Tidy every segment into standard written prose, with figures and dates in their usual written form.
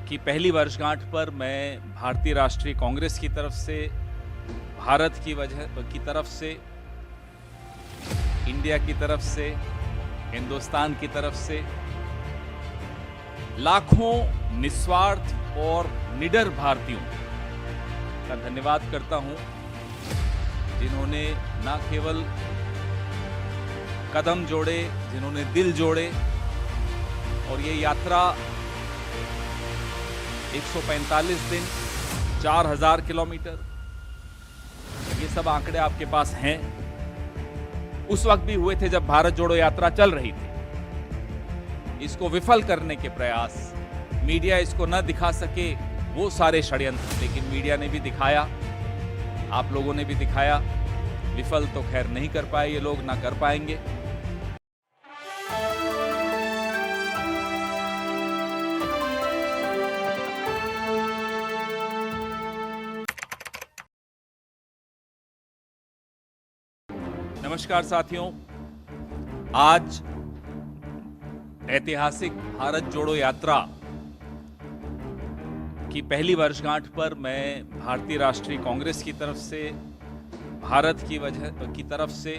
की पहली वर्षगांठ पर मैं भारतीय राष्ट्रीय कांग्रेस की तरफ से, भारत की तरफ से, इंडिया की तरफ से, हिंदुस्तान की तरफ से लाखों निस्वार्थ और निडर भारतीयों का धन्यवाद करता हूं, जिन्होंने न केवल कदम जोड़े, जिन्होंने दिल जोड़े और ये यात्रा 145 दिन, 4000 किलोमीटर, ये सब आंकड़े आपके पास हैं। उस वक्त भी हुए थे जब भारत जोड़ो यात्रा चल रही थी। इसको विफल करने के प्रयास, मीडिया इसको न दिखा सके, वो सारे षड्यंत्र, लेकिन मीडिया ने भी दिखाया, आप लोगों ने भी दिखाया। विफल तो खैर नहीं कर पाए ये लोग, ना कर पाएंगे। नमस्कार साथियों, आज ऐतिहासिक भारत जोड़ो यात्रा की पहली वर्षगांठ पर मैं भारतीय राष्ट्रीय कांग्रेस की तरफ से, भारत की तरफ से,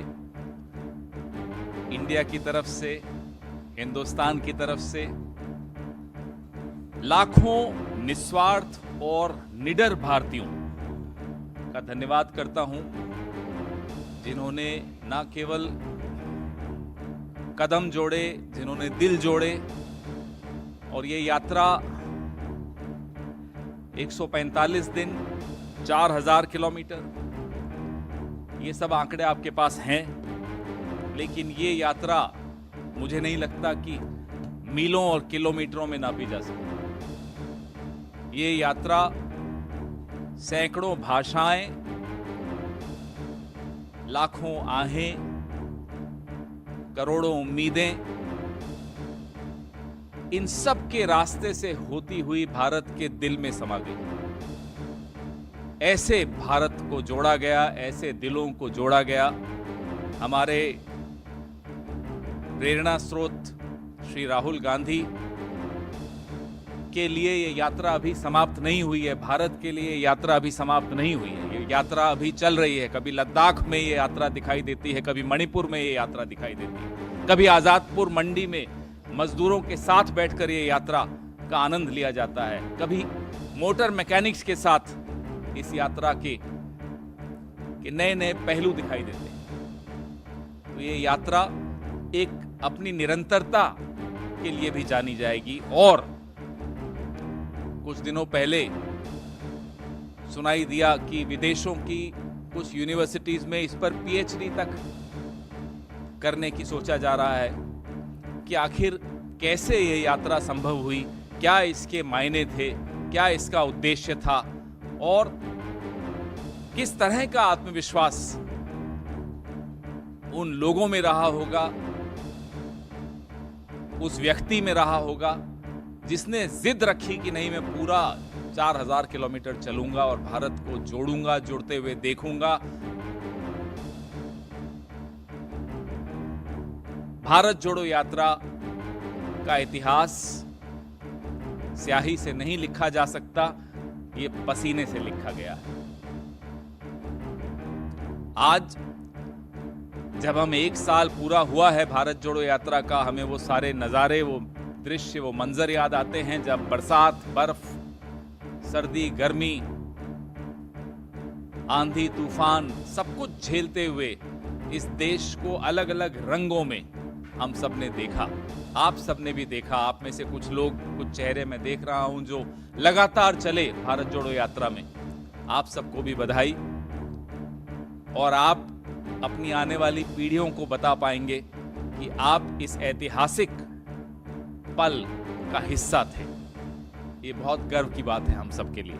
इंडिया की तरफ से, हिंदुस्तान की तरफ से लाखों निस्वार्थ और निडर भारतीयों का धन्यवाद करता हूं, जिन्होंने न केवल कदम जोड़े, जिन्होंने दिल जोड़े और ये यात्रा 145 दिन, 4000 किलोमीटर, ये सब आंकड़े आपके पास हैं। लेकिन ये यात्रा मुझे नहीं लगता कि मीलों और किलोमीटरों में नापी जा सकती। ये यात्रा सैकड़ों भाषाएं, लाखों आहें, करोड़ों उम्मीदें, इन सब के रास्ते से होती हुई भारत के दिल में समा गई। ऐसे भारत को जोड़ा गया, ऐसे दिलों को जोड़ा गया। हमारे प्रेरणा स्रोत श्री राहुल गांधी के लिए ये यात्रा अभी समाप्त नहीं हुई है। भारत के लिए यात्रा अभी समाप्त नहीं हुई है। ये यात्रा अभी चल रही है। कभी लद्दाख में ये यात्रा दिखाई देती है, कभी मणिपुर में ये यात्रा दिखाई देती है, कभी आजादपुर मंडी में मजदूरों के साथ बैठकर ये यात्रा का आनंद लिया जाता है, कभी मोटर मैकेनिक्स के साथ इस यात्रा के नए नए पहलू दिखाई देते हैं। तो ये यात्रा एक अपनी निरंतरता के लिए भी जानी जाएगी। और कुछ दिनों पहले सुनाई दिया कि विदेशों की कुछ यूनिवर्सिटीज में इस पर पीएचडी तक करने की सोचा जा रहा है कि आखिर कैसे ये यात्रा संभव हुई, क्या इसके मायने थे, क्या इसका उद्देश्य था और किस तरह का आत्मविश्वास उन लोगों में रहा होगा, उस व्यक्ति में रहा होगा जिसने जिद रखी कि नहीं, मैं पूरा 4000 किलोमीटर चलूंगा और भारत को जोड़ूंगा, जुड़ते हुए देखूंगा। भारत जोड़ो यात्रा का इतिहास स्याही से नहीं लिखा जा सकता, ये पसीने से लिखा गया है। आज जब हम 1 साल पूरा हुआ है भारत जोड़ो यात्रा का, हमें वो सारे नज़ारे, वो दृश्य, वो मंजर याद आते हैं जब बरसात, बर्फ, सर्दी, गर्मी, आंधी, तूफान सब कुछ झेलते हुए इस देश को अलग अलग रंगों में हम सब ने देखा, आप सब ने भी देखा। आप में से कुछ लोग, कुछ चेहरे मैं देख रहा हूं जो लगातार चले भारत जोड़ो यात्रा में। आप सबको भी बधाई। और आप अपनी आने वाली पीढ़ियों को बता पाएंगे कि आप इस ऐतिहासिक पल का हिस्सा थे। ये बहुत गर्व की बात है हम सबके लिए।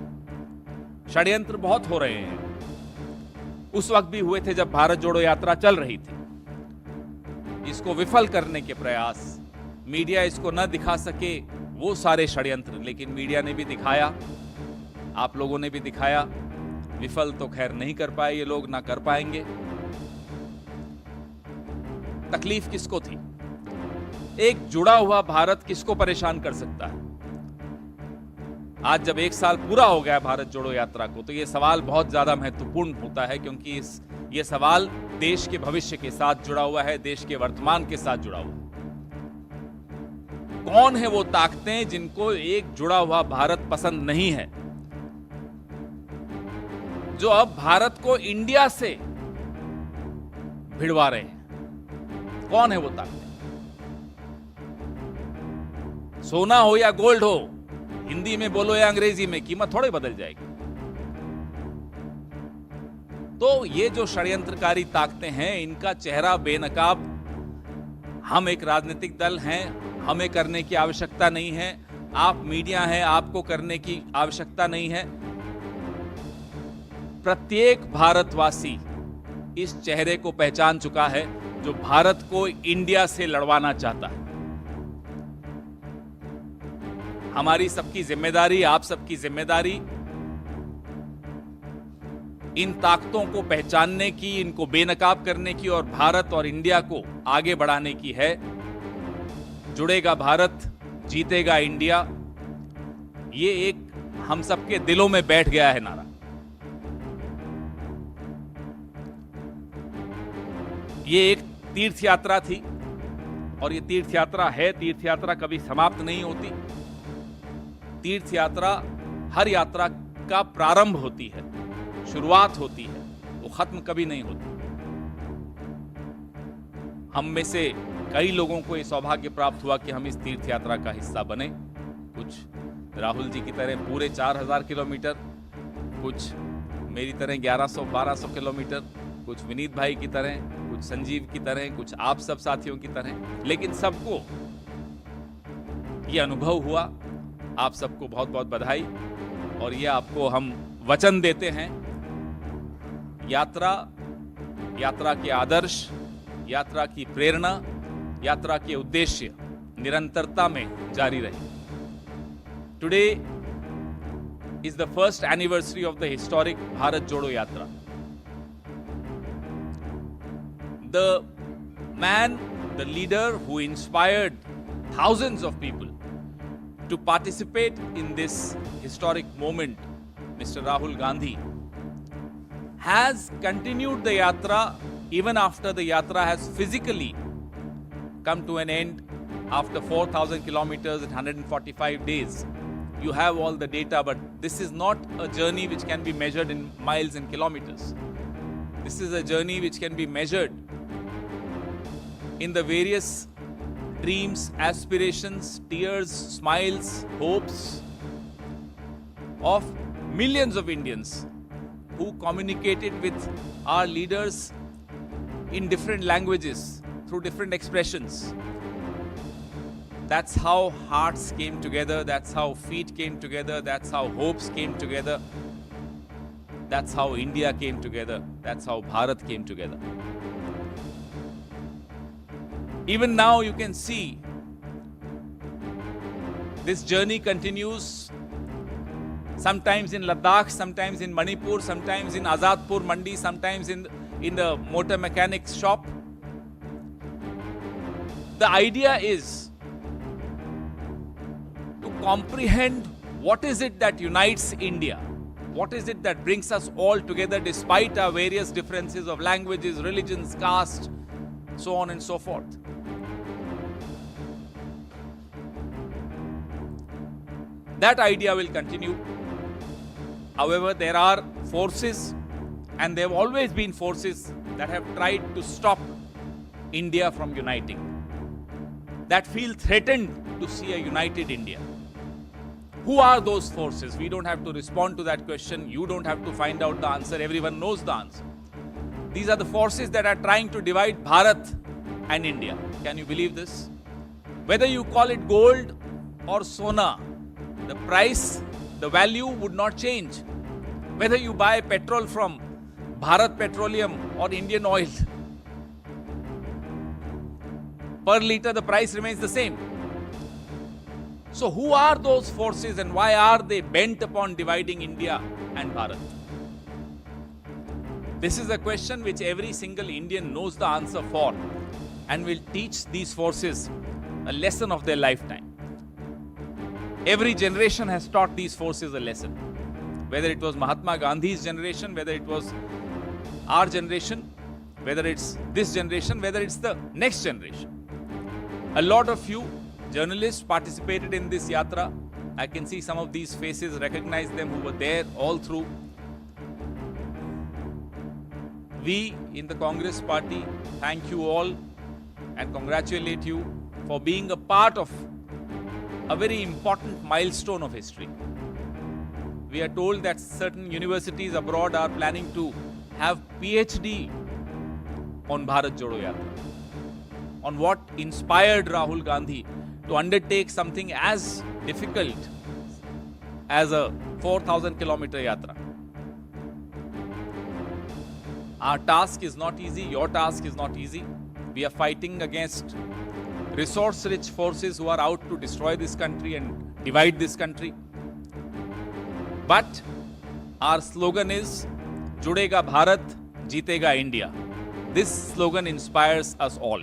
षड्यंत्र बहुत हो रहे हैं। उस वक्त भी हुए थे जब भारत जोड़ो यात्रा चल रही थी। इसको विफल करने के प्रयास, मीडिया इसको न दिखा सके, वो सारे षड्यंत्र, लेकिन मीडिया ने भी दिखाया, आप लोगों ने भी दिखाया। विफल तो खैर नहीं कर पाए ये लोग, ना कर पाएंगे। तकलीफ किसको थी? एक जुड़ा हुआ भारत किसको परेशान कर सकता है? आज जब 1 साल पूरा हो गया भारत जोड़ो यात्रा को, तो ये सवाल बहुत ज्यादा महत्वपूर्ण होता है, क्योंकि ये सवाल देश के भविष्य के साथ जुड़ा हुआ है, देश के वर्तमान के साथ जुड़ा हुआ है। कौन है वो ताकतें जिनको एक जुड़ा हुआ भारत पसंद नहीं है, जो अब भारत को इंडिया से भिड़वा रहे हैं? कौन है वो ताकतें? सोना हो या गोल्ड हो, हिंदी में बोलो या अंग्रेजी में, कीमत थोड़े बदल जाएगी। तो ये जो षड्यंत्रकारी ताकतें हैं, इनका चेहरा बेनकाब हम एक राजनीतिक दल हैं, हमें करने की आवश्यकता नहीं है। आप मीडिया हैं, आपको करने की आवश्यकता नहीं है। प्रत्येक भारतवासी इस चेहरे को पहचान चुका है, जो भारत को इंडिया से लड़वाना चाहता है। हमारी सबकी जिम्मेदारी, आप सबकी जिम्मेदारी इन ताकतों को पहचानने की, इनको बेनकाब करने की और भारत और इंडिया को आगे बढ़ाने की है। जुड़ेगा भारत, जीतेगा इंडिया, ये एक हम सबके दिलों में बैठ गया है नारा। ये एक तीर्थ यात्रा थी और ये तीर्थ यात्रा है। तीर्थ यात्रा कभी समाप्त नहीं होती। तीर्थ यात्रा हर यात्रा का प्रारंभ होती है, शुरुआत होती है, वो खत्म कभी नहीं होती। हम में से कई लोगों को ये सौभाग्य प्राप्त हुआ कि हम इस तीर्थ यात्रा का हिस्सा बने। कुछ राहुल जी की तरह पूरे 4000 किलोमीटर, कुछ मेरी तरह 1100-1200 किलोमीटर, कुछ विनीत भाई की तरह, कुछ संजीव की तरह, कुछ आप सब साथियों की तरह, लेकिन सबको ये अनुभव हुआ। आप सबको बहुत बहुत बधाई। और ये आपको हम वचन देते हैं, यात्रा के आदर्श, यात्रा की प्रेरणा, यात्रा के उद्देश्य निरंतरता में जारी रहे। Today is the first anniversary of the historic Bharat जोड़ो यात्रा। The man, the leader who inspired thousands of people to participate in this historic moment, Mr. Rahul Gandhi, has continued the yatra even after the yatra has physically come to an end after 4,000 kilometers and 145 days. You have all the data, but this is not a journey which can be measured in miles and kilometers. This is a journey which can be measured in the various dreams, aspirations, tears, smiles, hopes of millions of Indians who communicated with our leaders in different languages, through different expressions. That's how hearts came together, that's how feet came together, that's how hopes came together, that's how India came together, that's how Bharat came together. Even now you can see this journey continues, sometimes in Ladakh, sometimes in Manipur, sometimes in Azadpur Mandi, sometimes in the motor mechanics shop. The idea is to comprehend what is it that unites India, what is it that brings us all together despite our various differences of languages, religions, caste, so on and so forth. That idea will continue. However, there are forces, and there have always been forces that have tried to stop India from uniting, that feel threatened to see a united India. Who are those forces? We don't have to respond to that question. You don't have to find out the answer. Everyone knows the answer. These are the forces that are trying to divide Bharat and India. Can you believe this? Whether you call it gold or sona, the price, the value would not change. Whether you buy petrol from Bharat Petroleum or Indian Oil, per liter the price remains the same. So who are those forces and why are they bent upon dividing India and Bharat? This is a question which every single Indian knows the answer for and will teach these forces a lesson of their lifetime. Every generation has taught these forces a lesson. Whether it was Mahatma Gandhi's generation, whether it was our generation, whether it's this generation, whether it's the next generation. A lot of you journalists participated in this yatra. I can see some of these faces, recognize them who were there all through. We in the Congress Party thank you all and congratulate you for being a part of a very important milestone of history. We are told that certain universities abroad are planning to have PhD on Bharat Jodo Yatra, on what inspired Rahul Gandhi to undertake something as difficult as a 4,000-kilometer yatra. Our task is not easy, your task is not easy. We are fighting against resource-rich forces who are out to destroy this country and divide this country. But our slogan is, Judega Bharat, Jeetega India. This slogan inspires us all.